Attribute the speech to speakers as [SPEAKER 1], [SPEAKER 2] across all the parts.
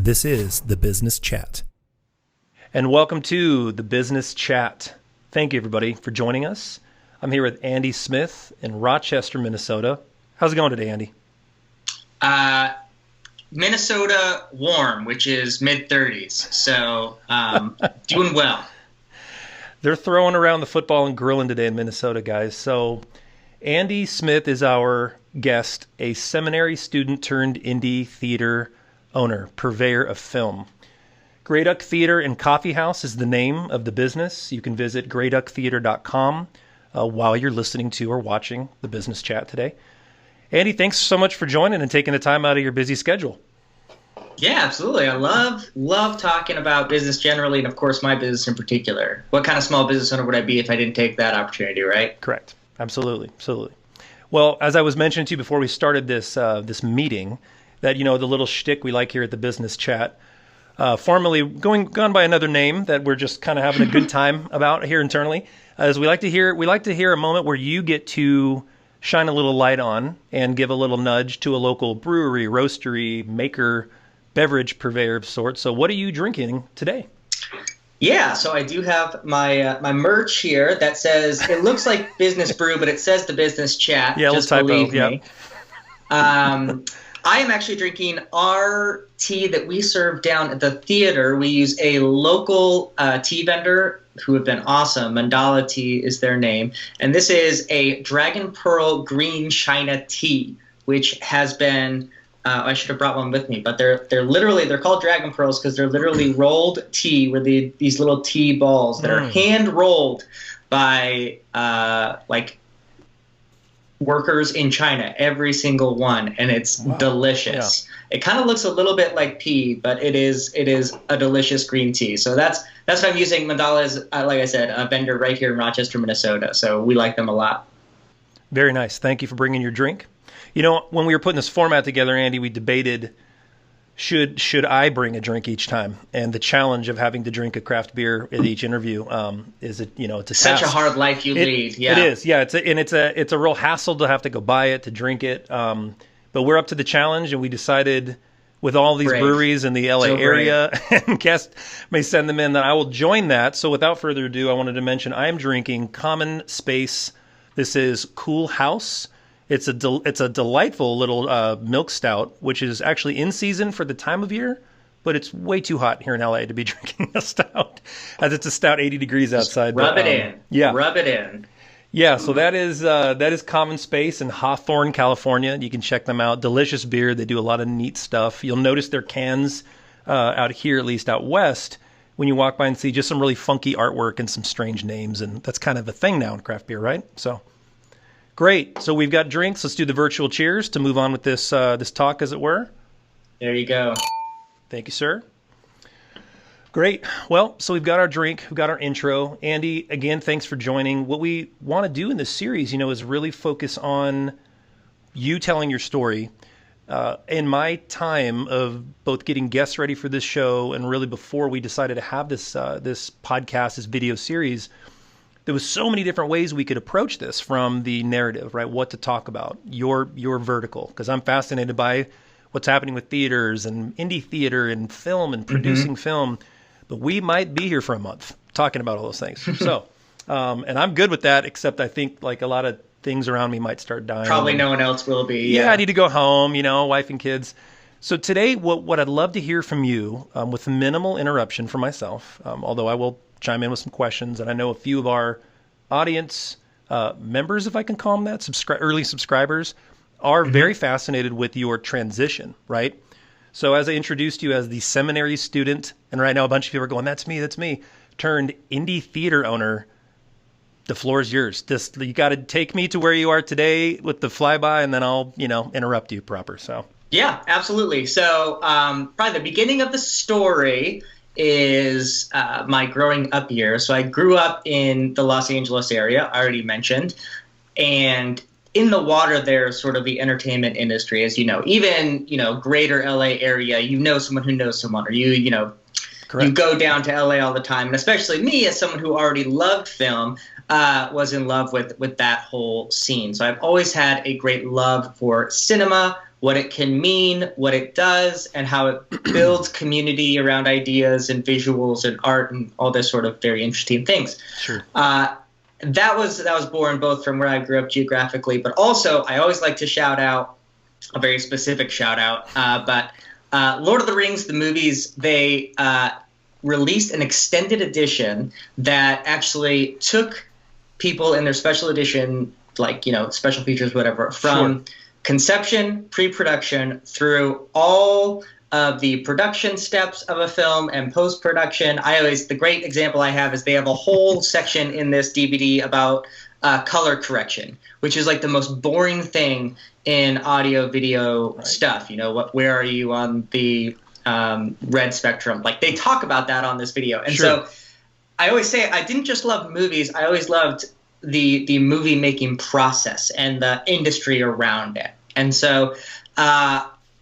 [SPEAKER 1] This is The Business Chat.
[SPEAKER 2] And welcome to The Business Chat. Thank you, everybody, for joining us. I'm here with Andy Smith in Rochester, Minnesota. How's it going today, Andy?
[SPEAKER 3] Minnesota warm, which is mid-30s, so doing well.
[SPEAKER 2] They're throwing around the football and grilling today in Minnesota, guys. So Andy Smith is our guest, a seminary student turned indie theater owner, purveyor of film. Grey Duck Theater and Coffee House is the name of the business. You can visit greyducktheater.com while you're listening to or watching the business chat today. Andy, thanks so much for joining and taking the time out of your busy schedule.
[SPEAKER 3] Yeah, absolutely. I love talking about business generally, and of course my business in particular. What kind of small business owner would I be if I didn't take that opportunity, right?
[SPEAKER 2] Correct. Absolutely. Well, as I was mentioning to you before we started this meeting, that, you know, the little shtick we like here at the business chat, formerly gone by another name that we're just kind of having a good time about here internally, is we like to hear a moment where you get to shine a little light on and give a little nudge to a local brewery, roastery, maker, beverage purveyor of sorts. So what are you drinking today?
[SPEAKER 3] Yeah, so I do have my my merch here that says, it looks like Business Brew, but it says the Business Chat.
[SPEAKER 2] Yeah,
[SPEAKER 3] just
[SPEAKER 2] typo,
[SPEAKER 3] believe
[SPEAKER 2] yeah.
[SPEAKER 3] me. I am actually drinking our tea that we serve down at the theater. We use a local tea vendor who have been awesome. Mandala Tea is their name. And this is a Dragon Pearl Green China tea, which has been, I should have brought one with me, but they're called Dragon Pearls because they're literally rolled tea with these little tea balls that are hand rolled by workers in China, every single one, and it's delicious. Yeah. It kind of looks a little bit like pea, but it is a delicious green tea. So that's what I'm using. Mandala is, like I said, a vendor right here in Rochester, Minnesota. So we like them a lot.
[SPEAKER 2] Very nice. Thank you for bringing your drink. You know, when we were putting this format together, Andy, we debated should I bring a drink each time, and the challenge of having to drink a craft beer at each interview it's a
[SPEAKER 3] such
[SPEAKER 2] task.
[SPEAKER 3] A hard life you lead. Yeah,
[SPEAKER 2] it is. Yeah, it's a real hassle to have to go buy it, to drink it. But we're up to the challenge, and we decided with all these breweries in the LA area, and guests may send them in, that I will join that. So without further ado, I wanted to mention I am drinking Common Space. This is Cool House. It's a delightful little milk stout, which is actually in season for the time of year, but it's way too hot here in LA to be drinking a stout, as it's a stout 80 degrees outside.
[SPEAKER 3] Rub it in.
[SPEAKER 2] Yeah.
[SPEAKER 3] Rub it in.
[SPEAKER 2] Yeah, so that is Common Space in Hawthorne, California. You can check them out. Delicious beer. They do a lot of neat stuff. You'll notice their cans out here, at least out west, when you walk by and see just some really funky artwork and some strange names, and that's kind of a thing now in craft beer, right? So great. So we've got drinks. Let's do the virtual cheers to move on with this talk, as it were.
[SPEAKER 3] There you go.
[SPEAKER 2] Thank you, sir. Great. Well, so we've got our drink, we've got our intro. Andy, again, thanks for joining. What we want to do in this series, is really focus on you telling your story. In my time of both getting guests ready for this show and really before we decided to have this podcast, this video series, there was so many different ways we could approach this from the narrative, right? What to talk about, your vertical, because I'm fascinated by what's happening with theaters and indie theater and film and producing film. But we might be here for a month talking about all those things. So, and I'm good with that, except I think like a lot of things around me might start dying.
[SPEAKER 3] Probably no one else will be.
[SPEAKER 2] Yeah, I need to go home, wife and kids. So today, what I'd love to hear from you, with minimal interruption from myself, although I will chime in with some questions, and I know a few of our audience members, if I can call them that, early subscribers, are very fascinated with your transition, right? So as I introduced you as the seminary student, and right now a bunch of people are going, that's me, turned indie theater owner, the floor is yours. Just, you got to take me to where you are today with the flyby, and then I'll, interrupt you proper. So
[SPEAKER 3] yeah, absolutely. So probably the beginning of the story is my growing up years. So I grew up in the Los Angeles area, I already mentioned, and in the water there's sort of the entertainment industry, as you know. Even, greater LA area, someone who knows someone, or you go down to LA all the time. And especially me, as someone who already loved film, was in love with that whole scene. So I've always had a great love for cinema, what it can mean, what it does, and how it builds community around ideas and visuals and art and all this sort of very interesting things.
[SPEAKER 2] Sure.
[SPEAKER 3] That was born both from where I grew up geographically, but also I always like to shout out a very specific shout out. But Lord of the Rings, the movies, they released an extended edition that actually took people in their special edition, like, special features, whatever, from conception, pre-production, through all of the production steps of a film and post-production. The great example I have is they have a whole section in this DVD about color correction, which is like the most boring thing in audio video stuff. Where are you on the red spectrum? Like, they talk about that on this video. And so I always say I didn't just love movies. I always loved the movie making process and the industry around it. And so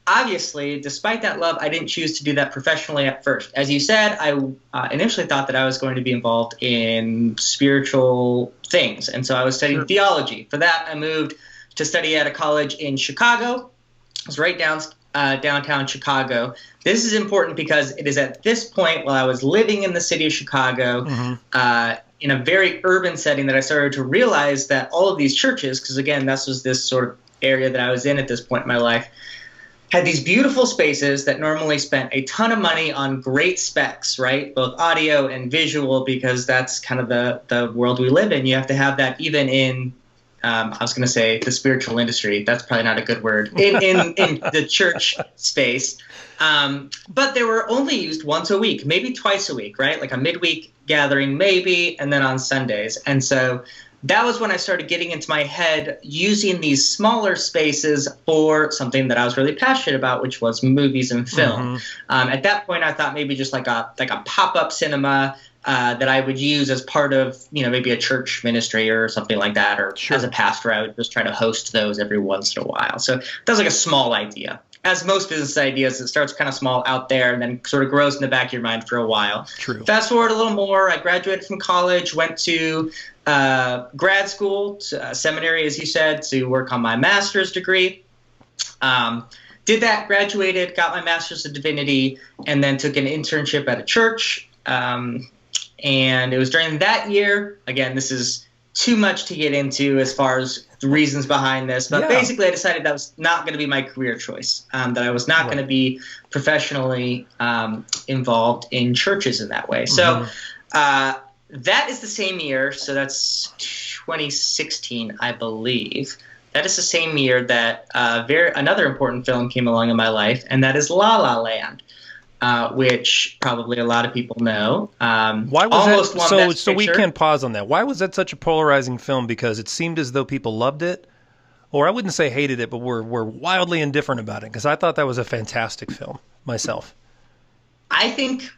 [SPEAKER 3] obviously, despite that love, I didn't choose to do that professionally at first. As you said, I initially thought that I was going to be involved in spiritual things. And so I was studying theology. For that, I moved to study at a college in Chicago. It was right downtown Chicago. This is important because it is at this point, while I was living in the city of Chicago, in a very urban setting, that I started to realize that all of these churches, because again, this was this sort of area that I was in at this point in my life, had these beautiful spaces that normally spent a ton of money on great specs, right? Both audio and visual, because that's kind of the world we live in. You have to have that even in, I was going to say the spiritual industry. That's probably not a good word. In the church space. But they were only used once a week, maybe twice a week, right? Like a midweek gathering maybe, and then on Sundays. And so that was when I started getting into my head using these smaller spaces for something that I was really passionate about, which was movies and film. At that point, I thought maybe just like a pop-up cinema that I would use as part of, maybe a church ministry or something like that, or as a pastor, I would just try to host those every once in a while. So that was like a small idea. As most business ideas, it starts kind of small out there and then sort of grows in the back of your mind for a while.
[SPEAKER 2] True.
[SPEAKER 3] Fast forward a little more, I graduated from college, went to grad school, seminary, as you said, to work on my master's degree. Did that, graduated, got my master's of divinity, and then took an internship at a church. And it was during that year, again, this is too much to get into as far as the reasons behind this, but basically I decided that was not going to be my career choice, that I was not going to be professionally involved in churches in that way. So that is the same year, so that's 2016, I believe. That is the same year that another important film came along in my life, and that is La La Land. Which probably a lot of people know.
[SPEAKER 2] Why was that? So we can pause on that. Why was that such a polarizing film? Because it seemed as though people loved it, or I wouldn't say hated it, but were wildly indifferent about it. Because I thought that was a fantastic film myself.
[SPEAKER 3] I think.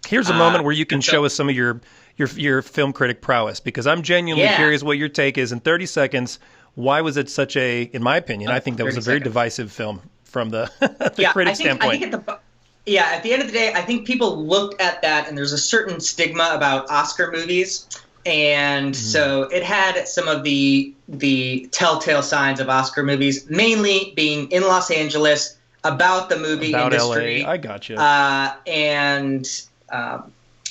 [SPEAKER 2] Here's a moment where you can show us some of your film critic prowess. Because I'm genuinely curious what your take is in 30 seconds. Why was it such a? In my opinion, I think that was a very divisive film from the critic standpoint.
[SPEAKER 3] At the end of the day, I think people looked at that, and there's a certain stigma about Oscar movies, and so it had some of the telltale signs of Oscar movies, mainly being in Los Angeles, about the movie industry.
[SPEAKER 2] LA. I gotcha.
[SPEAKER 3] And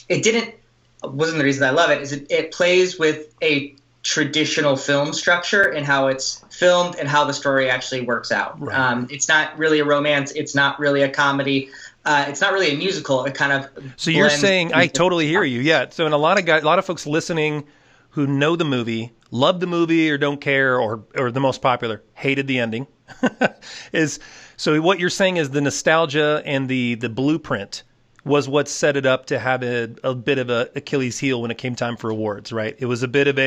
[SPEAKER 3] it wasn't the reason I love it. Is it plays with a traditional film structure and how it's filmed and how the story actually works out. Right. It's not really a romance. It's not really a comedy. It's not really a musical. It kind of.
[SPEAKER 2] So you're saying, I totally hear you. Yeah. So, and a lot of folks listening who know the movie, love the movie, or don't care, or the most popular, hated the ending. So what you're saying is the nostalgia and the blueprint was what set it up to have a bit of a Achilles heel when it came time for awards, right? It was a bit of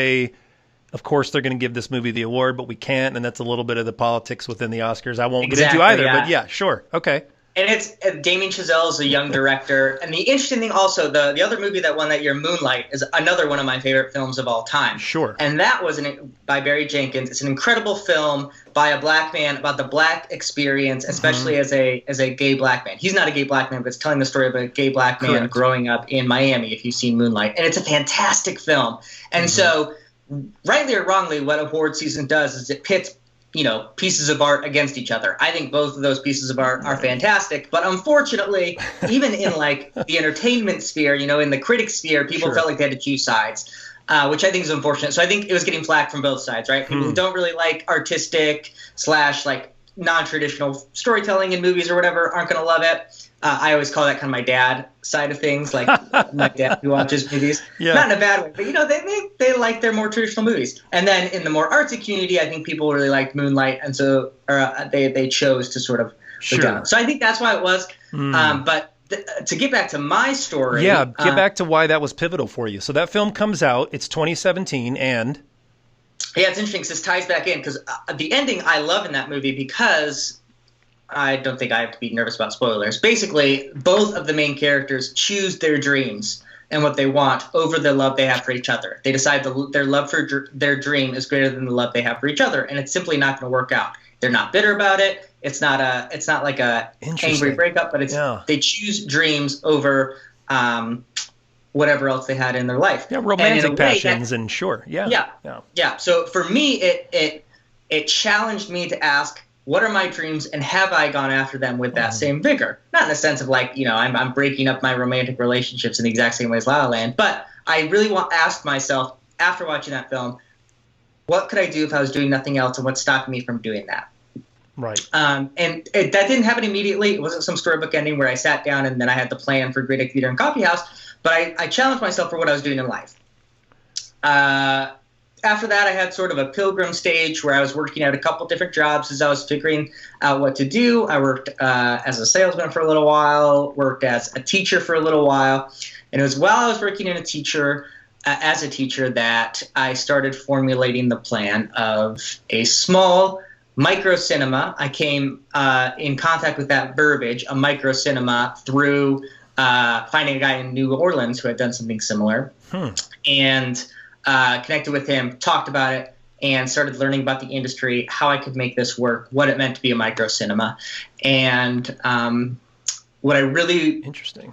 [SPEAKER 2] of course they're going to give this movie the award, but we can't, and that's a little bit of the politics within the Oscars. I won't get into either, but yeah, sure, okay.
[SPEAKER 3] And it's Damien Chazelle is a young director. And the interesting thing also, the other movie that won that year, Moonlight, is another one of my favorite films of all time.
[SPEAKER 2] Sure.
[SPEAKER 3] And that was by Barry Jenkins. It's an incredible film by a black man about the black experience, especially as a gay black man. He's not a gay black man, but it's telling the story of a gay black man growing up in Miami, if you've seen Moonlight. And it's a fantastic film. And so, rightly or wrongly, what award season does is it pits pieces of art against each other. I think both of those pieces of art are fantastic, but unfortunately, even in like the entertainment sphere, in the critic sphere, people felt like they had to choose sides, which I think is unfortunate. So I think it was getting flack from both sides, right? People who don't really like artistic / like non-traditional storytelling in movies or whatever aren't going to love it. I always call that kind of my dad side of things, like my dad who watches movies. Not in a bad way, but they like their more traditional movies. And then in the more artsy community, I think people really liked Moonlight, and so they chose to sort of look down. So I think that's why it was. But to get back to my story,
[SPEAKER 2] get back to why that was pivotal for you. So that film comes out, it's 2017, and
[SPEAKER 3] yeah, it's interesting because this ties back in because the ending I love in that movie because I don't think I have to be nervous about spoilers. Basically, both of the main characters choose their dreams and what they want over the love they have for each other. They decide their love for their dream is greater than the love they have for each other, and it's simply not going to work out. They're not bitter about it. It's not like a angry breakup, but they choose dreams over whatever else they had in their life.
[SPEAKER 2] Yeah, romantic passions and sure. Yeah.
[SPEAKER 3] So for me, it challenged me to ask, what are my dreams, and have I gone after them with that same vigor? Not in the sense of like, I'm breaking up my romantic relationships in the exact same way as La La Land, but I really asked myself after watching that film, what could I do if I was doing nothing else, and what's stopping me from doing that?
[SPEAKER 2] Right.
[SPEAKER 3] And that didn't happen immediately. It wasn't some storybook ending where I sat down and then I had the plan for Great Egg Theater and Coffee House, but I challenged myself for what I was doing in life. After that, I had sort of a pilgrim stage where I was working at a couple different jobs as I was figuring out what to do. I worked as a salesman for a little while, worked as a teacher for a little while. And it was while I was working as a teacher that I started formulating the plan of a small micro cinema. I came in contact with that verbiage, a micro cinema, through finding a guy in New Orleans who had done something similar. And connected with him, talked about it, and started learning about the industry, how I could make this work, what it meant to be a micro cinema. And what I really...
[SPEAKER 2] Interesting.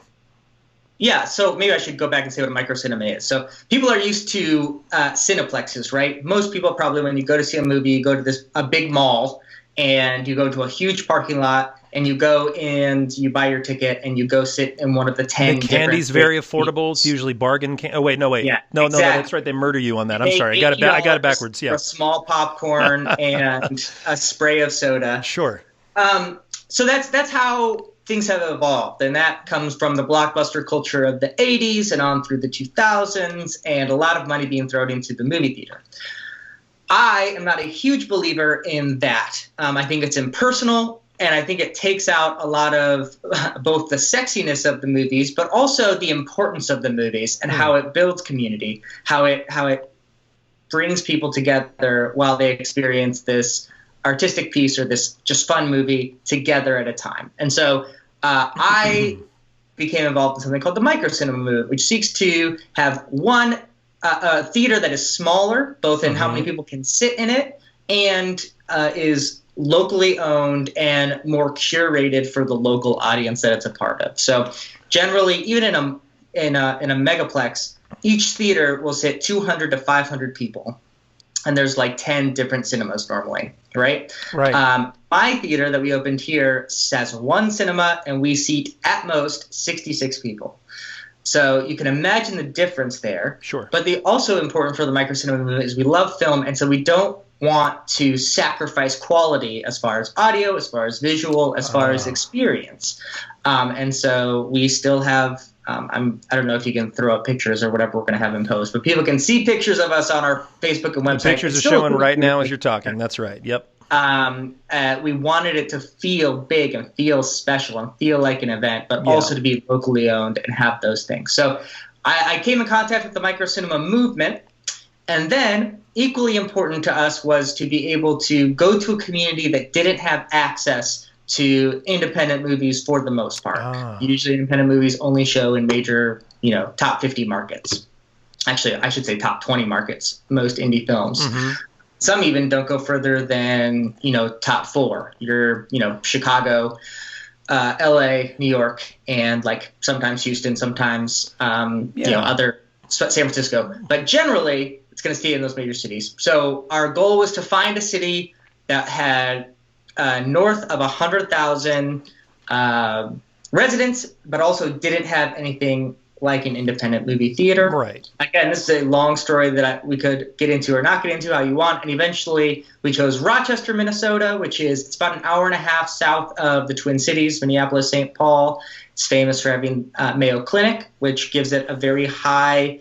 [SPEAKER 3] Yeah, so maybe I should go back and say what a micro cinema is. So people are used to cineplexes, right? Most people probably, when you go to see a movie, you go to a big mall, and you go to a huge parking lot, and you go and you buy your ticket and you go sit in one of the 10
[SPEAKER 2] the candy's very affordable. It's usually bargain. Yeah, no, exactly. That's right. They murder you on that. I'm sorry. I got it backwards. Yeah.
[SPEAKER 3] For small popcorn and a spray of soda.
[SPEAKER 2] Sure.
[SPEAKER 3] So that's how things have evolved, and that comes from the blockbuster culture of the 80s and on through the 2000s, and a lot of money being thrown into the movie theater. I am not a huge believer in that. I think it's impersonal. And I think it takes out a lot of both the sexiness of the movies, but also the importance of the movies and how it builds community, how it brings people together while they experience this artistic piece or this just fun movie together at a time. And so I became involved in something called the micro cinema movement, which seeks to have one theater that is smaller, both in how many people can sit in it, and is locally owned and more curated for the local audience that it's a part of. So generally, even in a megaplex, each theater will sit 200 to 500 people, and there's like 10 different cinemas normally, right?
[SPEAKER 2] Right.
[SPEAKER 3] My theater that we opened here has one cinema, and we seat at most 66 people. So you can imagine the difference there.
[SPEAKER 2] Sure.
[SPEAKER 3] But the also important for the micro cinema movement is we love film, and so we don't want to sacrifice quality as far as audio, as far as visual, as far as experience. And so we still have I don't know if you can throw up pictures or whatever we're going to have in post, but people can see pictures of us on our Facebook and website.
[SPEAKER 2] The pictures are showing right now as you're talking. That's right. Yep.
[SPEAKER 3] We wanted it to feel big and feel special and feel like an event, but also to be locally owned and have those things. So I came in contact with the micro cinema movement, and then equally important to us was to be able to go to a community that didn't have access to independent movies for the most part. Usually independent movies only show in major, top 50 markets. Actually, I should say top 20 markets, most indie films. Some even don't go further than, top 4. You're, Chicago, LA, New York, and like sometimes Houston, sometimes, other San Francisco. But generally, it's going to stay in those major cities. So our goal was to find a city that had north of 100,000 residents, but also didn't have anything like an independent movie theater.
[SPEAKER 2] Right.
[SPEAKER 3] Again, this is a long story that we could get into or not get into, how you want. And eventually we chose Rochester, Minnesota, it's about an hour and a half south of the Twin Cities, Minneapolis, St. Paul. It's famous for having Mayo Clinic, which gives it a very high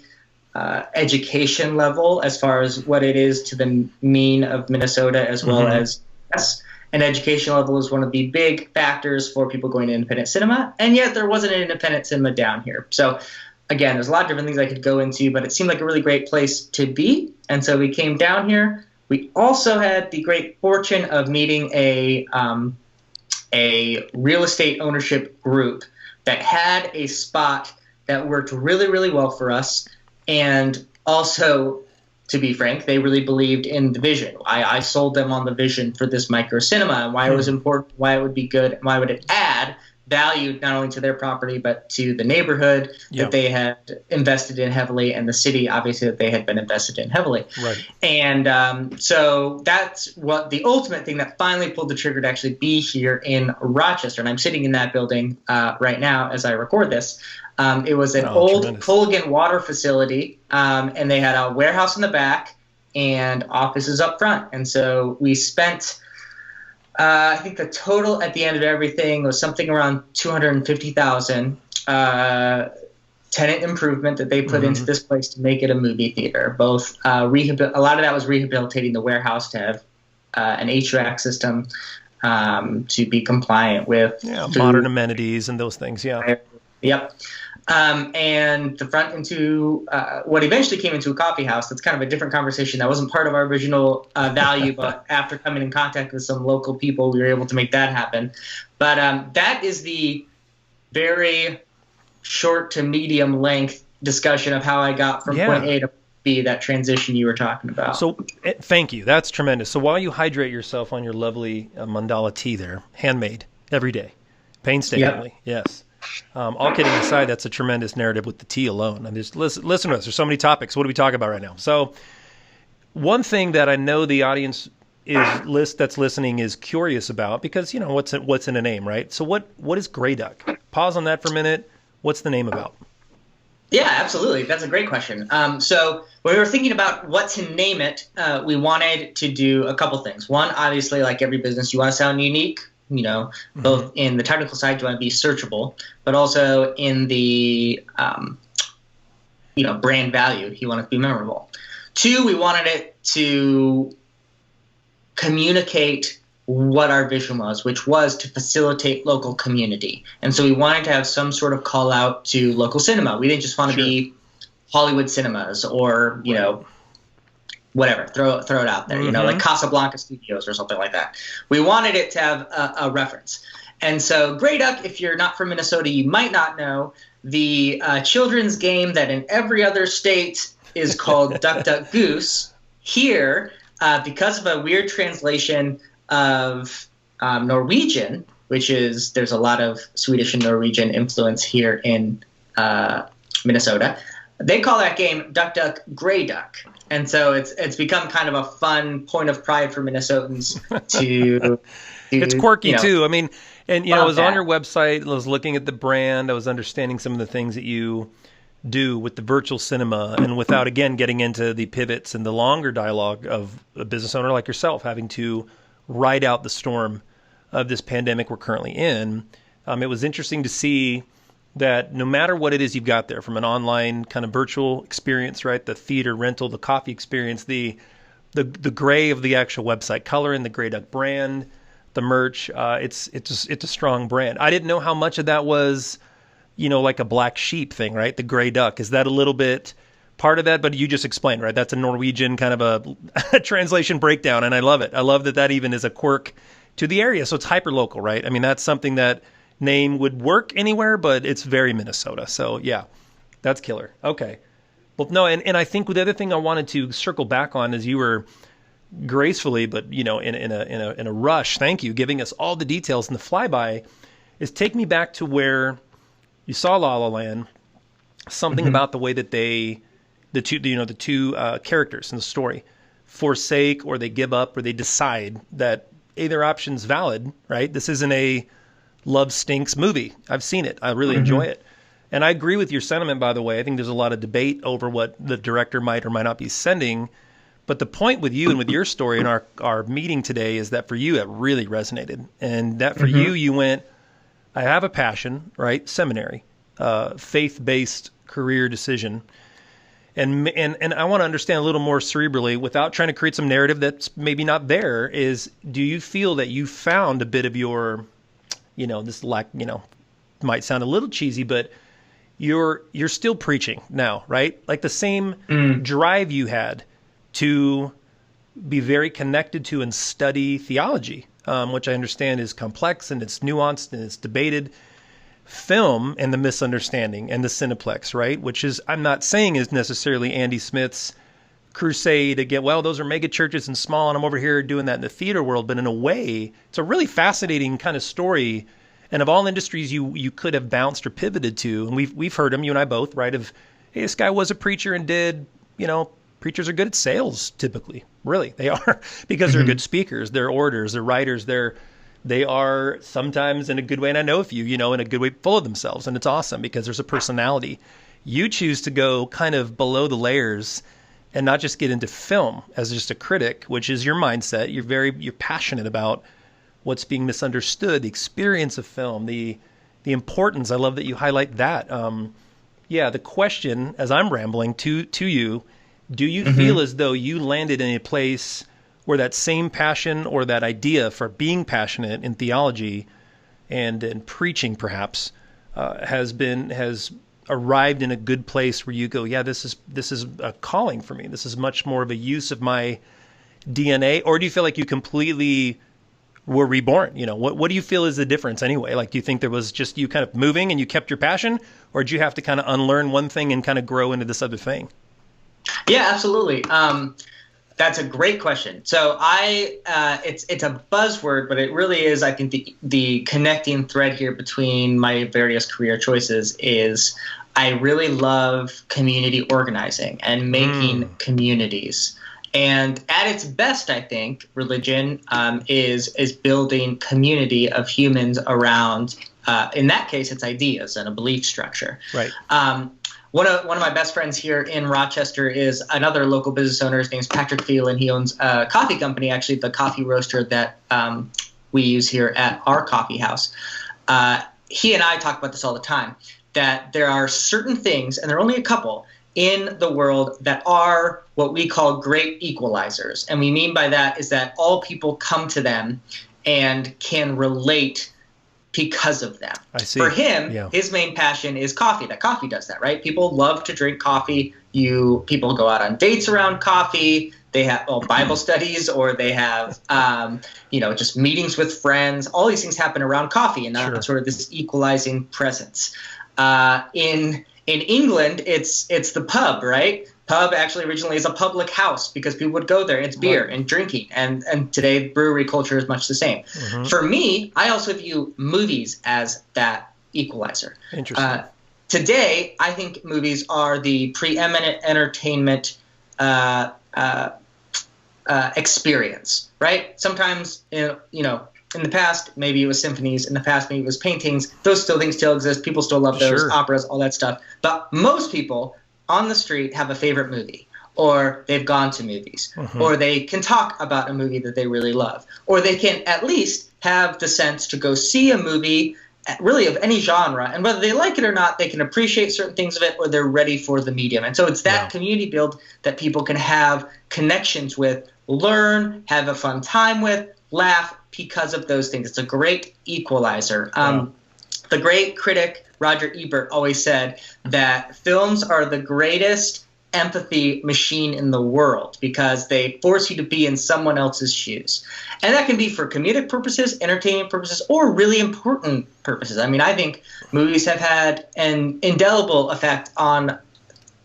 [SPEAKER 3] education level as far as what it is to the mean of Minnesota, as well as yes. And education level is one of the big factors for people going to independent cinema. And yet there wasn't an independent cinema down here. So again, there's a lot of different things I could go into, but it seemed like a really great place to be. And so we came down here. We also had the great fortune of meeting a real estate ownership group that had a spot that worked really, really well for us. And also, to be frank, they really believed in the vision. I sold them on the vision for this micro cinema and why it was important, why it would be good, and why would it add value not only to their property but to the neighborhood that they had invested in heavily, and the city, obviously, that they had been invested in heavily.
[SPEAKER 2] Right.
[SPEAKER 3] And so that's what the ultimate thing that finally pulled the trigger to actually be here in Rochester. And I'm sitting in that building right now as I record this. It was an old
[SPEAKER 2] tremendous.
[SPEAKER 3] Colgan water facility, and they had a warehouse in the back and offices up front. And so we spent, I think the total at the end of everything was something around $250,000 tenant improvement that they put into this place to make it a movie theater. Both a lot of that was rehabilitating the warehouse to have an HVAC system to be compliant with food,
[SPEAKER 2] modern amenities and those things. Yeah.
[SPEAKER 3] Yep. And the front into what eventually came into a coffee house. That's kind of a different conversation. That wasn't part of our original value, but after coming in contact with some local people, we were able to make that happen. But that is the very short to medium length discussion of how I got from point A to B, that transition you were talking about.
[SPEAKER 2] So thank you. That's tremendous. So while you hydrate yourself on your lovely mandala tea there, handmade every day, painstakingly, yes. All kidding aside, that's a tremendous narrative with the tea alone. And just listen to us. There's so many topics. What do we talk about right now? So one thing that I know the audience that's listening is curious about, because what's in a name, right? So what is Gray Duck? Pause on that for a minute. What's the name about?
[SPEAKER 3] Yeah, absolutely. That's a great question. So when we were thinking about what to name it, we wanted to do a couple things. One, obviously, like every business, you want to sound unique. Both in the technical side, you want to be searchable, but also in the, brand value, you want it to be memorable. Two, we wanted it to communicate what our vision was, which was to facilitate local community. And so we wanted to have some sort of call out to local cinema. We didn't just want to be Hollywood cinemas or, whatever, throw it out there, like Casablanca Studios or something like that. We wanted it to have a reference. And so Gray Duck, if you're not from Minnesota, you might not know, the children's game that in every other state is called Duck Duck Goose. Here, because of a weird translation of Norwegian, there's a lot of Swedish and Norwegian influence here in Minnesota, they call that game Duck Duck Gray Duck. And so it's become kind of a fun point of pride for Minnesotans to
[SPEAKER 2] it's quirky too. I mean, and I was on your website, I was looking at the brand, I was understanding some of the things that you do with the virtual cinema, and without again getting into the pivots and the longer dialogue of a business owner like yourself having to ride out the storm of this pandemic we're currently in. It was interesting to see that no matter what it is you've got there, from an online kind of virtual experience, right, the theater rental, the coffee experience, the gray of the actual website color and the Gray Duck brand, the merch, it's a strong brand. I didn't know how much of that was, like a black sheep thing, right? The Gray Duck, is that a little bit part of that? But you just explained, right? That's a Norwegian kind of a translation breakdown, and I love it. I love that even is a quirk to the area, so it's hyper local, right? I mean, that's something that name would work anywhere, but it's very Minnesota. So yeah, that's killer. Okay. Well, no, and I think the other thing I wanted to circle back on is you were gracefully, but in a rush, thank you, giving us all the details in the flyby, is take me back to where you saw La La Land, something about the way that the two characters in the story forsake or they give up or they decide that either option's valid, right? This isn't a love stinks movie. I've seen it. I really enjoy it. And I agree with your sentiment, by the way. I think there's a lot of debate over what the director might or might not be sending. But the point with you and with your story in our meeting today is that for you, it really resonated. And that for you went, I have a passion, right? Seminary, faith-based career decision. And I want to understand a little more cerebrally, without trying to create some narrative that's maybe not there, is do you feel that you found a bit of your, this might sound a little cheesy, but you're still preaching now, right? Like the same drive you had to be very connected to and study theology, which I understand is complex and it's nuanced and it's debated. Film and the misunderstanding and the Cineplex, right? Which is, I'm not saying is necessarily Andy Smith's crusade to get, well, those are mega churches and small, and I'm over here doing that in the theater world. But in a way, it's a really fascinating kind of story. And of all industries you could have bounced or pivoted to, and we've heard them, you and I both, right? Of, hey, this guy was a preacher and did, preachers are good at sales typically. Really, they are, because they're good speakers, they're orators, they're writers, they are sometimes in a good way, and I know a few, in a good way, full of themselves, and it's awesome because there's a personality. You choose to go kind of below the layers and not just get into film as just a critic, which is your mindset. You're passionate about what's being misunderstood, the experience of film, the importance. I love that you highlight that. The question, as I'm rambling to you, do you feel as though you landed in a place where that same passion or that idea for being passionate in theology and in preaching perhaps has arrived in a good place where you go, yeah, this is a calling for me. This is much more of a use of my DNA. Or do you feel like you completely were reborn? What do you feel is the difference anyway? Like, do you think there was just you kind of moving and you kept your passion, or did you have to kind of unlearn one thing and kind of grow into this other thing?
[SPEAKER 3] Yeah, absolutely. That's a great question. So it's a buzzword, but it really is, I think, the connecting thread here between my various career choices is I really love community organizing and making communities. And at its best, I think religion is building community of humans around, in that case, it's ideas and a belief structure. Right. One of my best friends here in Rochester is another local business owner. His name is Patrick Phelan. He owns a coffee company, actually the coffee roaster that we use here at our coffee house. He and I talk about this all the time, that there are certain things, and there are only a couple, in the world that are what we call great equalizers. And we mean by that is that all people come to them and can relate because of them. I see. For him, his main passion is coffee. That coffee does that, right? People love to drink coffee. People go out on dates around coffee. They have Bible studies, or they have just meetings with friends. All these things happen around coffee, and that's sort of this equalizing presence. In England, it's the pub, right? Pub actually originally is a public house because people would go there. It's beer and drinking, and today brewery culture is much the same. For me, I also view movies as that equalizer. Interesting. Today, I think movies are the preeminent entertainment experience, right? Sometimes, in the past, maybe it was symphonies. In the past, maybe it was paintings. Those things still exist. People still love those, operas, all that stuff. But most people on the street have a favorite movie, or they've gone to movies, or they can talk about a movie that they really love, or they can at least have the sense to go see a movie really of any genre, and whether they like it or not, they can appreciate certain things of it, or they're ready for the medium. And so it's that community build that people can have connections with, learn, have a fun time with, laugh because of those things. It's a great equalizer. The great critic Roger Ebert always said that films are the greatest empathy machine in the world because they force you to be in someone else's shoes. And that can be for comedic purposes, entertainment purposes, or really important purposes. I mean, I think movies have had an indelible effect on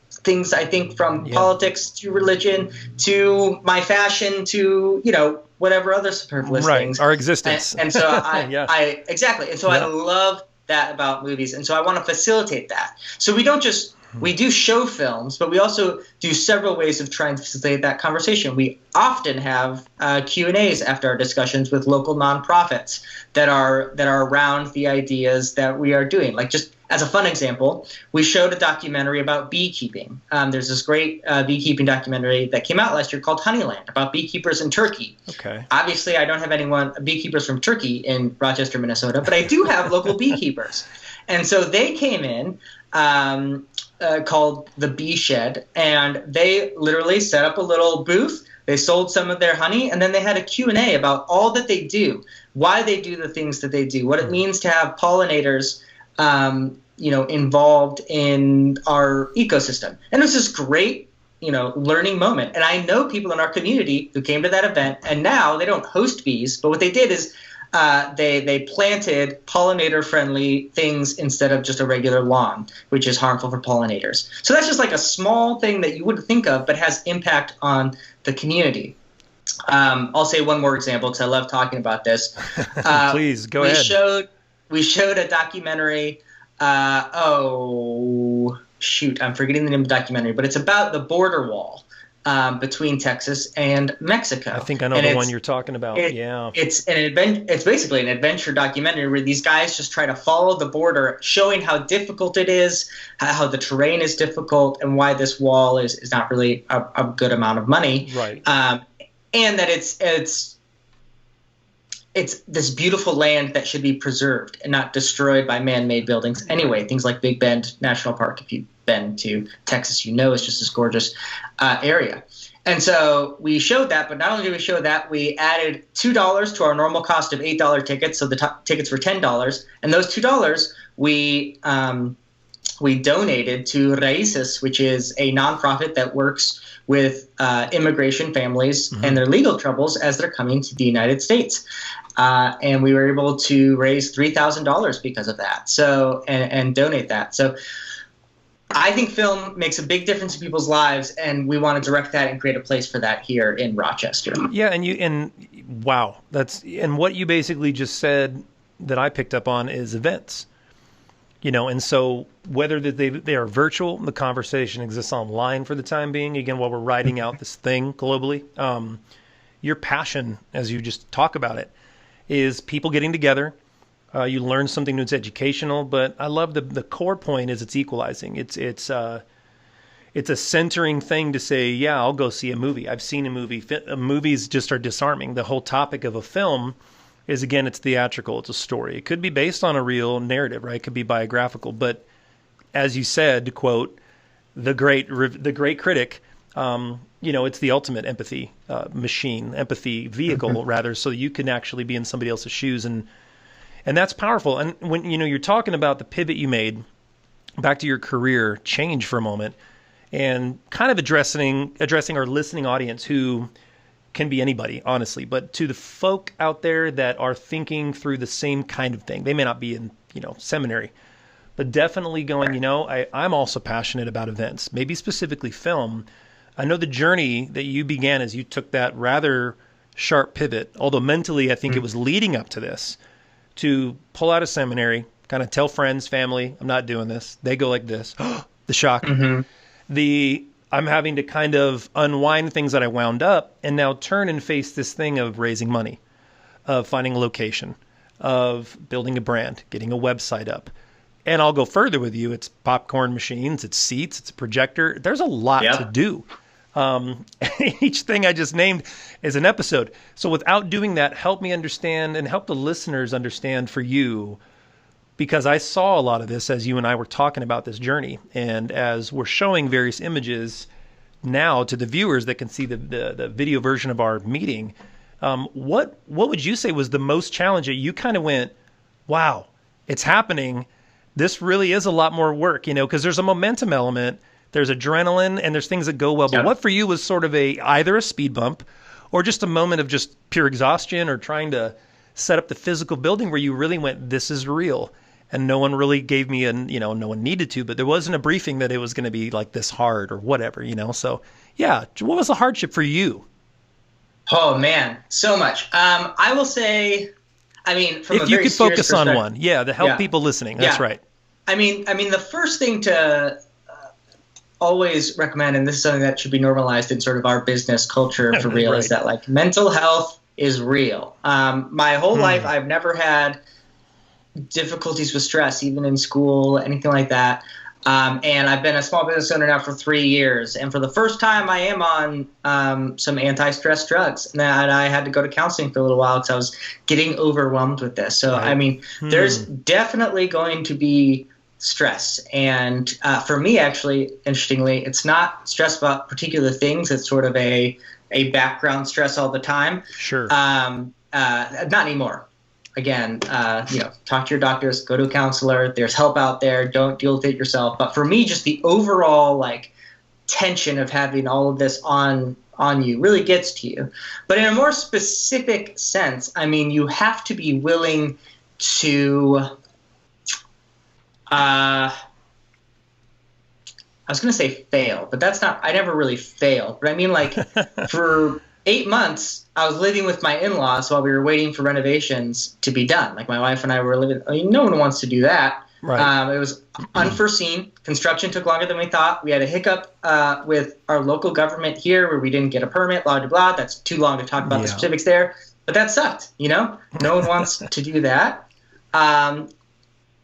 [SPEAKER 3] things, I think, from politics to religion to my fashion to, whatever other superfluous things.
[SPEAKER 2] Our existence.
[SPEAKER 3] And so I exactly. And so I love that about movies. And so I want to facilitate that. So we don't just We do show films, but we also do several ways of trying to facilitate that conversation. We often have Q&As after our discussions with local nonprofits that are around the ideas that we are doing. Like, just as a fun example, we showed a documentary about beekeeping. There's this great beekeeping documentary that came out last year called Honeyland, about beekeepers in Turkey.
[SPEAKER 2] Okay.
[SPEAKER 3] Obviously, I don't have beekeepers from Turkey in Rochester, Minnesota, but I do have local beekeepers. And so they came in, called the Bee Shed, and they literally set up a little booth. They sold some of their honey, and then they had a Q&A about all that they do, why they do the things that they do, what it means to have pollinators involved in our ecosystem. And it was this great, learning moment. And I know people in our community who came to that event, and now they don't host bees, but what they did is they planted pollinator-friendly things instead of just a regular lawn, which is harmful for pollinators. So that's just like a small thing that you wouldn't think of, but has impact on the community. I'll say one more example because I love talking about this.
[SPEAKER 2] Please, go ahead.
[SPEAKER 3] We showed a documentary. I'm forgetting the name of the documentary, but it's about the border wall between Texas and Mexico.
[SPEAKER 2] I think I know the one you're talking about.
[SPEAKER 3] It's basically an adventure documentary where these guys just try to follow the border, showing how difficult it is, how the terrain is difficult, and why this wall is not really a good amount of money.
[SPEAKER 2] Right.
[SPEAKER 3] And that it's this beautiful land that should be preserved and not destroyed by man-made buildings. Anyway, things like Big Bend National Park, if you've been to Texas, it's just this gorgeous area. And so we showed that, but not only did we show that, we added $2 to our normal cost of $8 tickets, so the tickets were $10. And those $2 we donated to Raíces, which is a nonprofit that works with immigration families and their legal troubles as they're coming to the United States. And we were able to raise $3,000 because of that. So and donate that. So I think film makes a big difference in people's lives, and we want to direct that and create a place for that here in Rochester. Yeah,
[SPEAKER 2] wow, and what you basically just said that I picked up on is events. And so whether they are virtual, the conversation exists online for the time being, again, while we're riding out this thing globally, your passion, as you just talk about it, is people getting together. You learn something new, it's educational, but I love the core point is it's equalizing. It's a centering thing to say, yeah, I'll go see a movie. I've seen a movie. Movies just are disarming. The whole topic of a film is, again, it's theatrical. It's a story. It could be based on a real narrative, right? It could be biographical. But as you said, to quote the great critic, it's the ultimate empathy empathy vehicle, rather, so you can actually be in somebody else's shoes. And that's powerful. And when, you're talking about the pivot you made back to your career change for a moment and kind of addressing our listening audience who can be anybody, honestly, but to the folk out there that are thinking through the same kind of thing. They may not be in, seminary, but definitely going, I'm also passionate about events, maybe specifically film. I know the journey that you began as you took that rather sharp pivot, although mentally I think it was leading up to this, to pull out of seminary, kind of tell friends, family, I'm not doing this. They go like this, the shock. I'm having to kind of unwind things that I wound up and now turn and face this thing of raising money, of finding a location, of building a brand, getting a website up. And I'll go further with you. It's popcorn machines, it's seats, it's a projector. There's a lot to do. Each thing I just named is an episode. So without doing that, help me understand and help the listeners understand for you, because I saw a lot of this as you and I were talking about this journey. And as we're showing various images now to the viewers that can see the video version of our meeting, what would you say was the most challenging? You kind of went, wow, it's happening. This really is a lot more work, because there's a momentum element, there's adrenaline, and there's things that go well. But what for you was sort of either a speed bump or just a moment of just pure exhaustion or trying to set up the physical building where you really went, this is real? And no one really gave me no one needed to, but there wasn't a briefing that it was going to be like this hard or whatever, So yeah, what was the hardship for you?
[SPEAKER 3] Oh man, so much. I will say, from
[SPEAKER 2] if you could focus on one, to help people listening. That's right.
[SPEAKER 3] The first thing to always recommend, and this is something that should be normalized in sort of our business culture for real,
[SPEAKER 2] Right.
[SPEAKER 3] is that like mental health is real. My whole life, I've never had difficulties with stress, even in school, anything like that. And I've been a small business owner now for 3 years. And for the first time, I am on some anti-stress drugs. And I had to go to counseling for a little while because I was getting overwhelmed with this. So,
[SPEAKER 2] Right.
[SPEAKER 3] I mean, there's definitely going to be stress. And for me, actually, interestingly, it's not stress about particular things. It's sort of a background stress all the time.
[SPEAKER 2] Sure.
[SPEAKER 3] Not anymore. Again, talk to your doctors, go to a counselor. There's help out there. Don't deal with it yourself. But for me, just the overall like tension of having all of this on you really gets to you. But in a more specific sense, I mean, you have to be willing to I was going to say fail, but that's not – I never really failed. But I mean, like, for 8 months, I was living with my in-laws while we were waiting for renovations to be done. Like, my wife and I were living – I mean, no one wants to do that.
[SPEAKER 2] Right.
[SPEAKER 3] It was unforeseen. Construction took longer than we thought. We had a hiccup with our local government here where we didn't get a permit, blah, blah, blah. That's too long to talk about the specifics there. But that sucked, you know? No one wants to do that.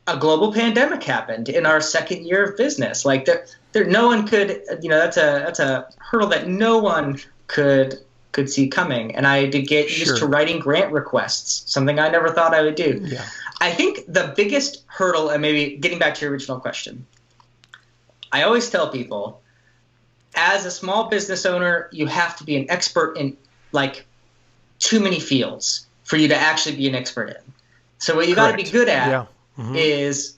[SPEAKER 3] A global pandemic happened in our second year of business. Like, there no one could, that's a hurdle that no one could see coming. And I had to get used to writing grant requests, something I never thought I would do.
[SPEAKER 2] Yeah.
[SPEAKER 3] I think the biggest hurdle, and maybe getting back to your original question, I always tell people, as a small business owner, you have to be an expert in like too many fields for you to actually be an expert in. So what you got to be good at is,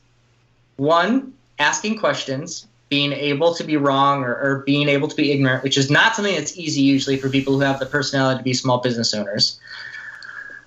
[SPEAKER 3] one, asking questions, being able to be wrong or being able to be ignorant, which is not something that's easy usually for people who have the personality to be small business owners.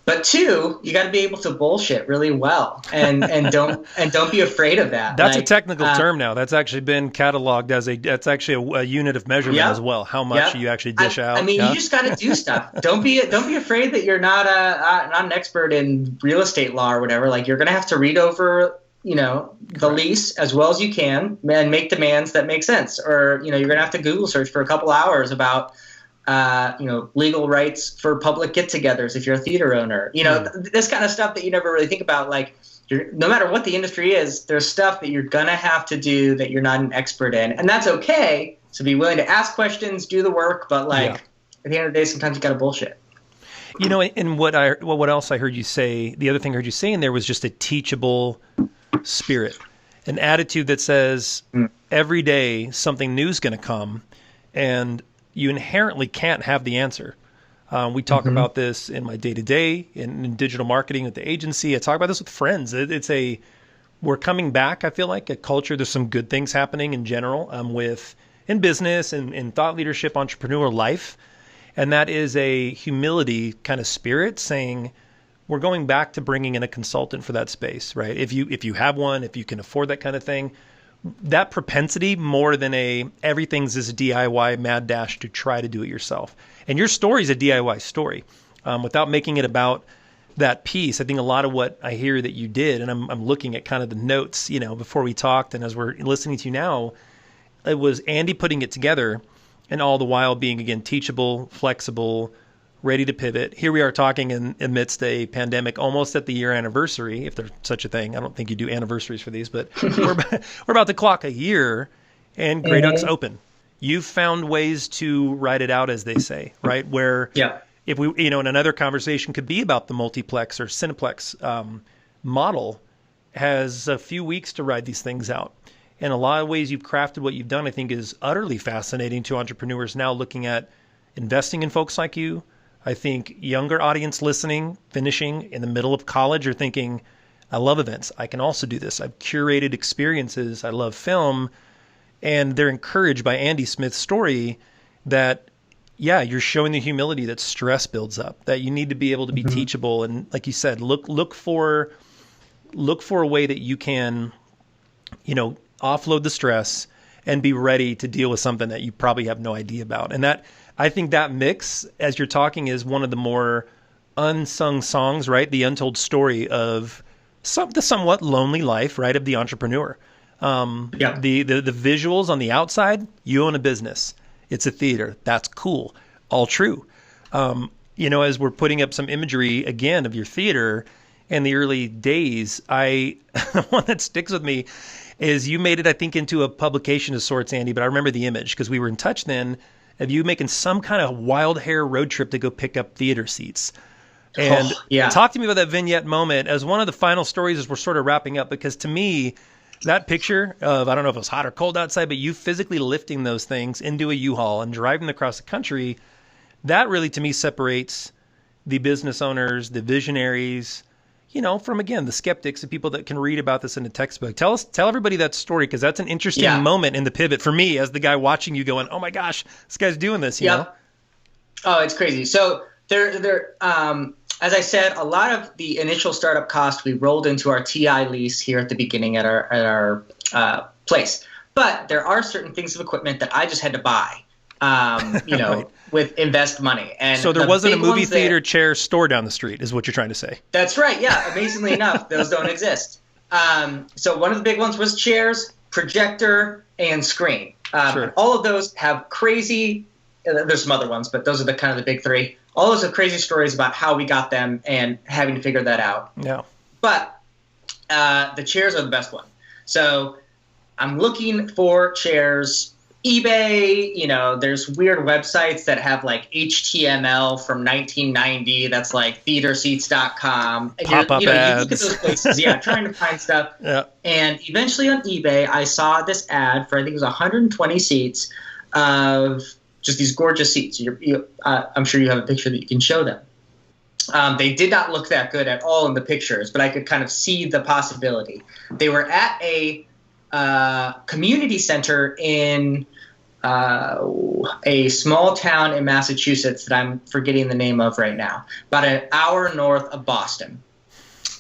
[SPEAKER 3] But two, you got to be able to bullshit really well, and don't be afraid of that.
[SPEAKER 2] That's a technical term now. That's actually been cataloged as that's actually a unit of measurement as well. How much you actually dish out. I mean,
[SPEAKER 3] you just got to do stuff. Don't be afraid that you're not an expert in real estate law or whatever. Like, you're gonna have to read over the lease as well as you can and make demands that make sense. Or you're gonna have to Google search for a couple hours about legal rights for public get-togethers if you're a theater owner. This kind of stuff that you never really think about. Like, no matter what the industry is, there's stuff that you're gonna have to do that you're not an expert in, and that's okay. So be willing to ask questions, do the work, but at the end of the day, sometimes you gotta bullshit.
[SPEAKER 2] And what else I heard you say? The other thing I heard you say in there was just a teachable spirit, an attitude that says every day something new is going to come, and you inherently can't have the answer. We talk about this in my day-to-day in digital marketing at the agency. I talk about this with friends. We're coming back, I feel like, a culture. There's some good things happening in general in business and in thought leadership, entrepreneur life. And that is a humility kind of spirit saying, we're going back to bringing in a consultant for that space, right? If you have one, if you can afford that kind of thing, that propensity more than everything's this DIY mad dash to try to do it yourself. And your story is a DIY story. Without making it about that piece, I think a lot of what I hear that you did, and I'm looking at kind of the notes, before we talked and as we're listening to you now, it was Andy putting it together and all the while being, again, teachable, flexible, ready to pivot. Here we are talking amidst a pandemic, almost at the year anniversary, if there's such a thing. I don't think you do anniversaries for these, but we're about to clock a year, and Grey Duck's open. You've found ways to ride it out, as they say, right? Where if we, and another conversation could be about the multiplex or cineplex model has a few weeks to ride these things out. And a lot of ways you've crafted what you've done, I think, is utterly fascinating to entrepreneurs now looking at investing in folks like you. I think younger audience listening, finishing in the middle of college, are thinking, I love events. I can also do this. I've curated experiences. I love film. And they're encouraged by Andy Smith's story that, you're showing the humility that stress builds up, that you need to be able to be teachable. And like you said, look for a way that you can, offload the stress and be ready to deal with something that you probably have no idea about. And that, I think that mix, as you're talking, is one of the more unsung songs, right? The untold story of the somewhat lonely life, right, of the entrepreneur. The visuals on the outside, you own a business. It's a theater. That's cool. All true. As we're putting up some imagery again of your theater in the early days, the one that sticks with me is you made it, I think, into a publication of sorts, Andy, but I remember the image because we were in touch then of you making some kind of wild hair road trip to go pick up theater seats. And talk to me about that vignette moment as one of the final stories as we're sort of wrapping up, because to me, that picture of, I don't know if it was hot or cold outside, but you physically lifting those things into a U-Haul and driving them across the country, that really to me separates the business owners, the visionaries, from, again, the skeptics, the people that can read about this in a textbook. Tell everybody that story, because that's an interesting moment in the pivot for me as the guy watching you going, oh my gosh, this guy's doing this, you know?
[SPEAKER 3] Oh, it's crazy. So as I said, a lot of the initial startup cost we rolled into our TI lease here at the beginning at our place. But there are certain things of equipment that I just had to buy, right. With invest money. And
[SPEAKER 2] so there wasn't a movie theater chair store down the street, is what you're trying to say.
[SPEAKER 3] That's right. Yeah. Amazingly enough, those don't exist. So one of the big ones was chairs, projector, and screen.
[SPEAKER 2] Sure.
[SPEAKER 3] All of those have crazy. There's some other ones, but those are the kind of the big three. All those are crazy stories about how we got them and having to figure that out.
[SPEAKER 2] Yeah.
[SPEAKER 3] But the chairs are the best one. So I'm looking for chairs. eBay, there's weird websites that have like HTML from 1990 that's like theaterseats.com.
[SPEAKER 2] Pop-up ads.
[SPEAKER 3] You look at those places, trying to find stuff.
[SPEAKER 2] Yeah.
[SPEAKER 3] And eventually on eBay, I saw this ad for, I think it was 120 seats of just these gorgeous seats. I'm sure you have a picture that you can show them. They did not look that good at all in the pictures, but I could kind of see the possibility. They were at a community center in a small town in Massachusetts that I'm forgetting the name of right now, about an hour north of Boston.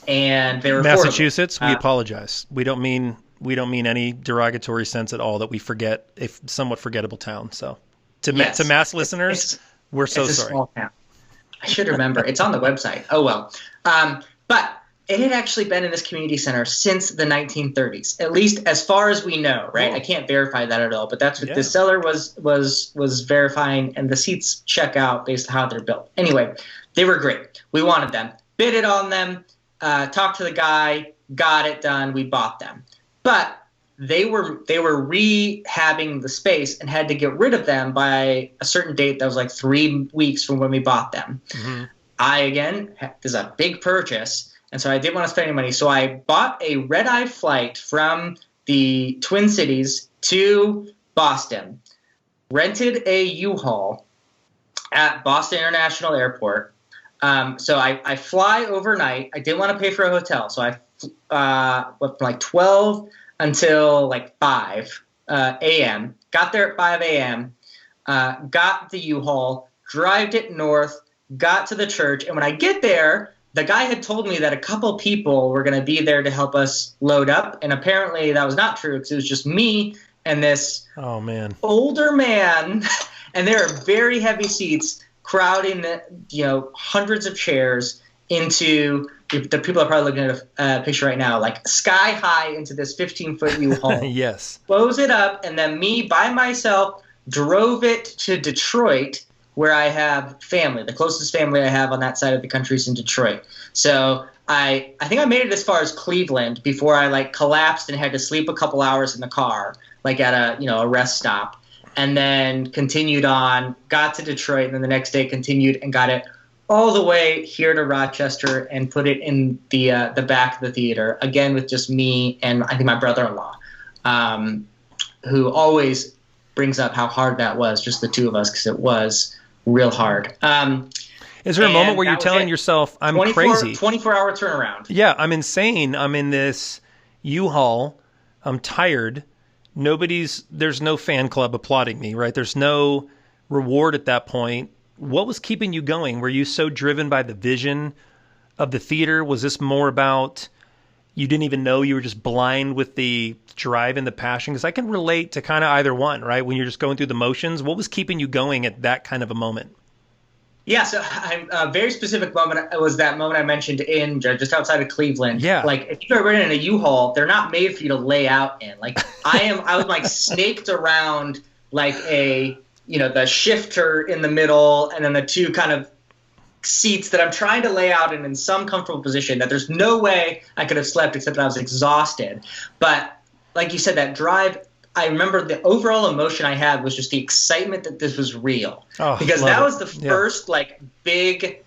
[SPEAKER 3] And they were
[SPEAKER 2] Massachusetts. We apologize. We don't mean any derogatory sense at all that we forget a somewhat forgettable town. So to mass listeners, we're so sorry. It's a small town.
[SPEAKER 3] I should remember. It's on the website. Oh well. But it had actually been in this community center since the 1930s, at least as far as we know, right?
[SPEAKER 2] Oh.
[SPEAKER 3] I can't verify that at all, but that's what the seller was verifying, and the seats check out based on how they're built. Anyway, they were great. We wanted them. Bid it on them, talked to the guy, got it done, we bought them. But they were rehabbing the space and had to get rid of them by a certain date that was like 3 weeks from when we bought them. Mm-hmm. This is a big purchase. And so I didn't want to spend any money. So I bought a red-eye flight from the Twin Cities to Boston, rented a U-Haul at Boston International Airport. So I fly overnight. I didn't want to pay for a hotel. So I went from like 12 until like 5 a.m. Got there at 5 a.m., got the U-Haul, drived it north, got to the church. And when I get there, the guy had told me that a couple people were going to be there to help us load up, and apparently that was not true because it was just me and this older man, and there are very heavy seats crowding hundreds of chairs into the people are probably looking at a picture right now, like sky high into this 15-foot U-Haul.
[SPEAKER 2] Yes.
[SPEAKER 3] Close it up, and then me by myself drove it to Detroit, where I have family. The closest family I have on that side of the country is in Detroit. So I think I made it as far as Cleveland before I collapsed and had to sleep a couple hours in the car, at a rest stop, and then continued on, got to Detroit, and then the next day continued and got it all the way here to Rochester and put it in the back of the theater, again with just me and I think my brother-in-law, who always brings up how hard that was, just the two of us, because it was real hard.
[SPEAKER 2] Is there a moment where you're telling yourself, I'm crazy?
[SPEAKER 3] 24-hour turnaround.
[SPEAKER 2] Yeah, I'm insane. I'm in this U-Haul. I'm tired. There's no fan club applauding me, right? There's no reward at that point. What was keeping you going? Were you so driven by the vision of the theater? Was this more about you didn't even know, you were just blind with the drive and the passion? Because I can relate to kind of either one, right? When you're just going through the motions, what was keeping you going at that kind of a moment?
[SPEAKER 3] Yeah, so a very specific moment was that moment I mentioned in just outside of Cleveland.
[SPEAKER 2] Yeah.
[SPEAKER 3] Like, if you've ever been in a U-Haul, they're not made for you to lay out in. Like, I was like snaked around like the shifter in the middle, and then the two kind of seats that I'm trying to lay out in some comfortable position that there's no way I could have slept except that I was exhausted. But like you said, that drive, I remember the overall emotion I had was just the excitement that this was real. Because that was the first like big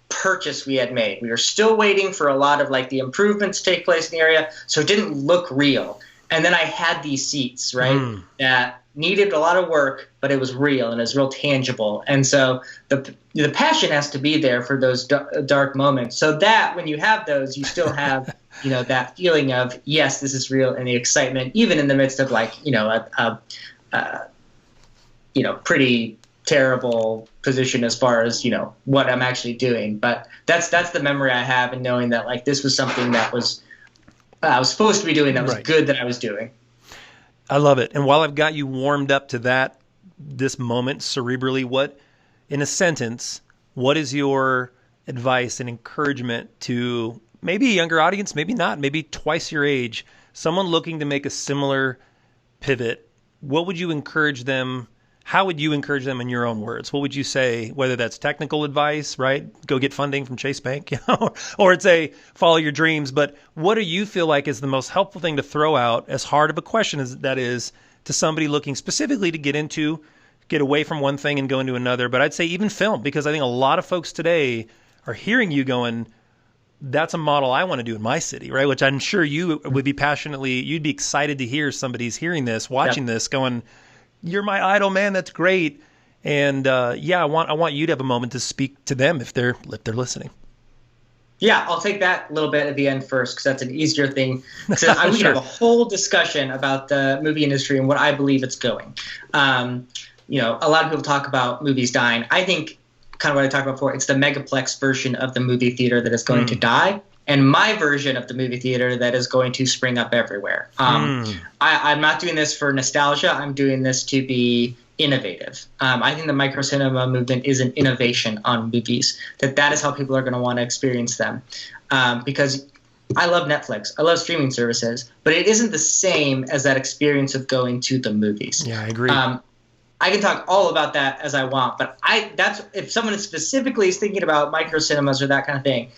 [SPEAKER 3] purchase we had made. We were still waiting for a lot of like the improvements to take place in the area, so it didn't look real. And then I had these seats, right, that needed a lot of work, but it was real and it was real tangible. And so the passion has to be there for those dark moments, so that when you have those, you still have that feeling of, yes, this is real, and the excitement, even in the midst of like a pretty terrible position as far as what I'm actually doing. But that's the memory I have, and knowing that like this was something that was I was supposed to be doing, that was good that I was doing.
[SPEAKER 2] I love it. And while I've got you warmed up to this moment cerebrally, what, in a sentence, what is your advice and encouragement to maybe a younger audience, maybe not, maybe twice your age, someone looking to make a similar pivot? What would you encourage them? How would you encourage them in your own words? What would you say, whether that's technical advice, right? Go get funding from Chase Bank, or it's follow your dreams. But what do you feel like is the most helpful thing to throw out, as hard of a question as that is, to somebody looking specifically to get away from one thing and go into another? But I'd say even film, because I think a lot of folks today are hearing you going, that's a model I want to do in my city, right? Which I'm sure you would be you'd be excited to hear somebody's hearing this, watching this, going, you're my idol, man. That's great. And I want you to have a moment to speak to them if they're listening.
[SPEAKER 3] Yeah, I'll take that little bit at the end first, because that's an easier thing. We can have a whole discussion about the movie industry and what I believe it's going. A lot of people talk about movies dying. I think, kind of what I talked about before, it's the megaplex version of the movie theater that is going to die, and my version of the movie theater that is going to spring up everywhere. I'm not doing this for nostalgia. I'm doing this to be innovative. I think the micro cinema movement is an innovation on movies, that is how people are going to want to experience them. Because I love Netflix. I love streaming services, but it isn't the same as that experience of going to the movies.
[SPEAKER 2] Yeah, I agree.
[SPEAKER 3] I can talk all about that as I want, but that's if someone specifically is thinking about micro cinemas or that kind of thing,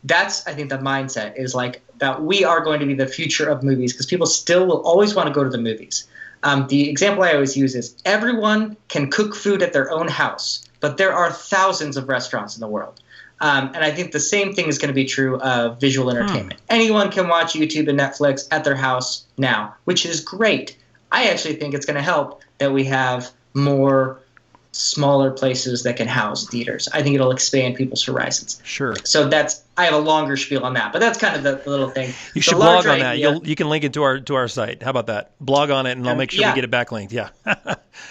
[SPEAKER 3] that's, I think, the mindset is like that we are going to be the future of movies, because people still will always want to go to the movies. The example I always use is everyone can cook food at their own house, but there are thousands of restaurants in the world. And I think the same thing is going to be true of visual entertainment. Anyone can watch YouTube and Netflix at their house now, which is great. I actually think it's going to help that we have more smaller places that can house theaters. I think it'll expand people's horizons.
[SPEAKER 2] Sure.
[SPEAKER 3] So I have a longer spiel on that, but that's kind of the little thing.
[SPEAKER 2] You should blog on that. You can link it to our site. How about that? Blog on it, and I'll make sure we get it backlinked. Yeah.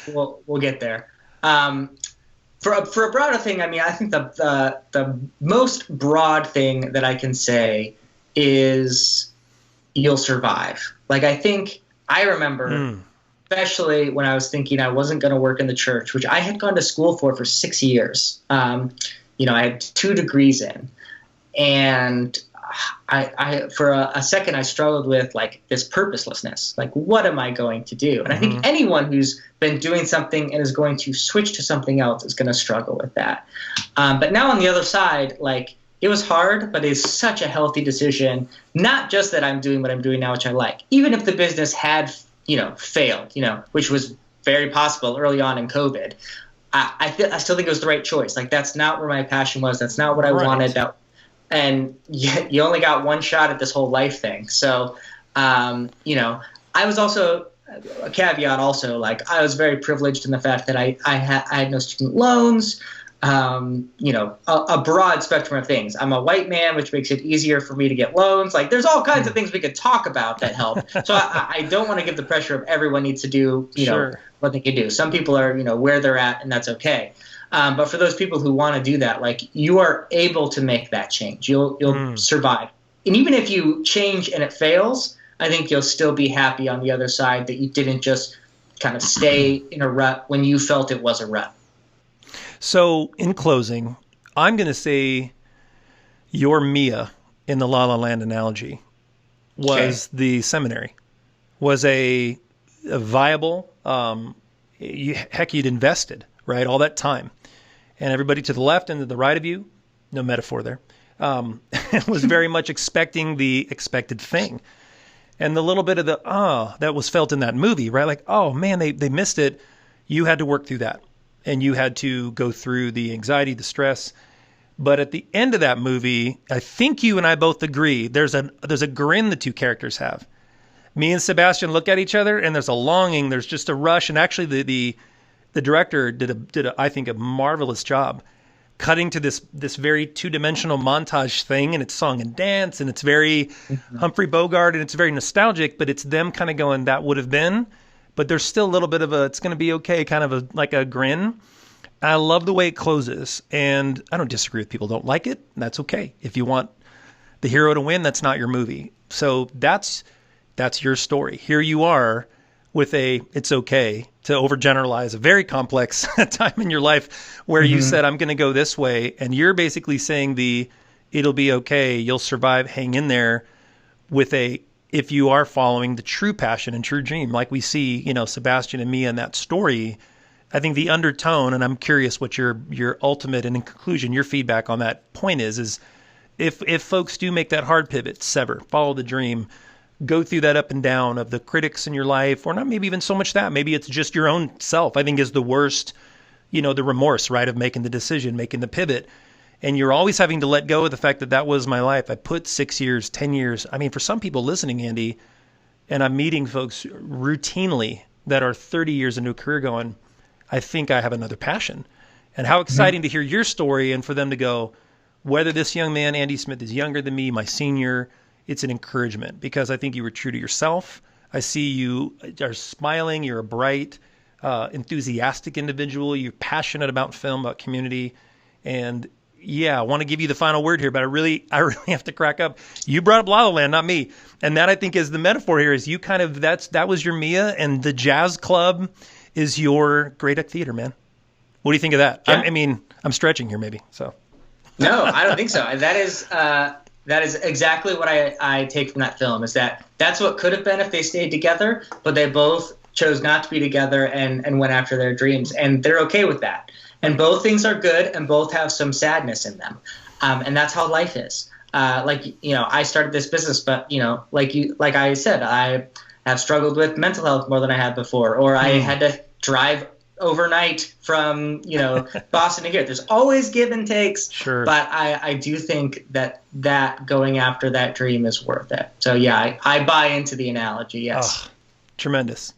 [SPEAKER 3] We'll get there. For a broader thing, I mean, I think the most broad thing that I can say is you'll survive. Like, I remember, especially when I was thinking I wasn't going to work in the church, which I had gone to school for 6 years. I had 2 degrees in, and I for a second I struggled with like this purposelessness. Like, what am I going to do? And I think anyone who's been doing something and is going to switch to something else is going to struggle with that. But now on the other side, like, it was hard, but it's such a healthy decision. Not just that I'm doing what I'm doing now, which I like. Even if the business had failed, which was very possible early on in COVID, I still think it was the right choice. Like, that's not where my passion was. That's not what I wanted. And you only got one shot at this whole life thing. So, I was also a caveat. Also, like, I was very privileged in the fact that I had no student loans. A broad spectrum of things. I'm a white man, which makes it easier for me to get loans. Like, there's all kinds of things we could talk about that help. So I don't want to give the pressure of everyone needs to do, what they can do. Some people are, where they're at, and that's okay. But for those people who want to do that, like, you are able to make that change. You'll survive. And even if you change and it fails, I think you'll still be happy on the other side that you didn't just kind of stay in a rut when you felt it was a rut.
[SPEAKER 2] So in closing, I'm going to say your Mia in the La La Land analogy was the seminary, was a viable, you'd invested, right? All that time. And everybody to the left and to the right of you, no metaphor there, was very much expecting the expected thing. And the little bit of that was felt in that movie, right? Like, oh man, they missed it. You had to work through that. And you had to go through the anxiety, the stress. But at the end of that movie, I think you and I both agree, there's a grin the two characters have. Me and Sebastian look at each other, and there's a longing, there's just a rush. And actually, the director did I think a marvelous job cutting to this very two-dimensional montage thing, and it's song and dance, and it's very Humphrey Bogart, and it's very nostalgic. But it's them kind of going, that would have been. But there's still a little bit of it's going to be okay, kind of like a grin. I love the way it closes, and I don't disagree with people who don't like it. That's okay. If you want the hero to win, that's not your movie. So that's your story. Here you are with it's okay to overgeneralize a very complex time in your life where you said, I'm going to go this way. And you're basically saying it'll be okay. You'll survive. Hang in there with if you are following the true passion and true dream, like we see, Sebastian and Mia in that story. I think the undertone, and I'm curious what your ultimate and in conclusion, your feedback on that point is if folks do make that hard pivot, sever, follow the dream, go through that up and down of the critics in your life, or not maybe even so much that, maybe it's just your own self, I think is the worst, the remorse, right, of making the decision, making the pivot. And you're always having to let go of the fact that was my life. I put 6 years, 10 years. I mean, for some people listening, Andy, and I'm meeting folks routinely that are 30 years into a career going, I think I have another passion. And how exciting to hear your story and for them to go, whether this young man, Andy Smith, is younger than me, my senior, it's an encouragement because I think you were true to yourself. I see you are smiling. You're a bright, enthusiastic individual. You're passionate about film, about community. And yeah, I want to give you the final word here, but I really have to crack up. You brought up La La Land, not me. And that I think is the metaphor here is you kind of, that was your Mia, and the jazz club is your Great Duck Theater, man. What do you think of that?
[SPEAKER 3] Yeah.
[SPEAKER 2] I mean, I'm stretching here maybe, so.
[SPEAKER 3] No, I don't think so. That is exactly what I take from that film, is that's what could have been if they stayed together, but they both chose not to be together and went after their dreams, and they're okay with that. And both things are good, and both have some sadness in them, and that's how life is. I started this business, but like I said, I have struggled with mental health more than I had before, or I had to drive overnight from Boston to here. There's always give and takes,
[SPEAKER 2] sure.
[SPEAKER 3] But I do think that going after that dream is worth it. So yeah, I buy into the analogy. Yes.
[SPEAKER 2] Oh, tremendous.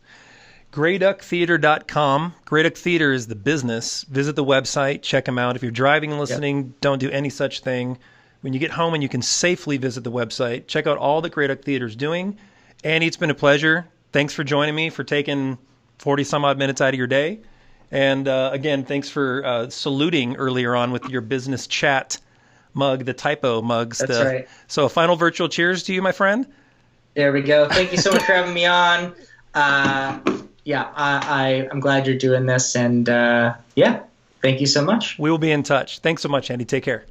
[SPEAKER 2] GrayDuckTheater.com. Grey Duck Theater is the business. Visit the website. Check them out. If you're driving and listening, Don't do any such thing. When you get home and you can safely visit the website, check out all that Grey Duck Theater is doing. Andy, it's been a pleasure. Thanks for joining me, for taking 40 some odd minutes out of your day. And again, thanks for saluting earlier on with your business chat mug, the typo mugs.
[SPEAKER 3] That's right.
[SPEAKER 2] So a final virtual cheers to you, my friend.
[SPEAKER 3] There we go. Thank you so much for having me on. I'm glad you're doing this. And thank you so much.
[SPEAKER 2] We will be in touch. Thanks so much, Andy. Take care.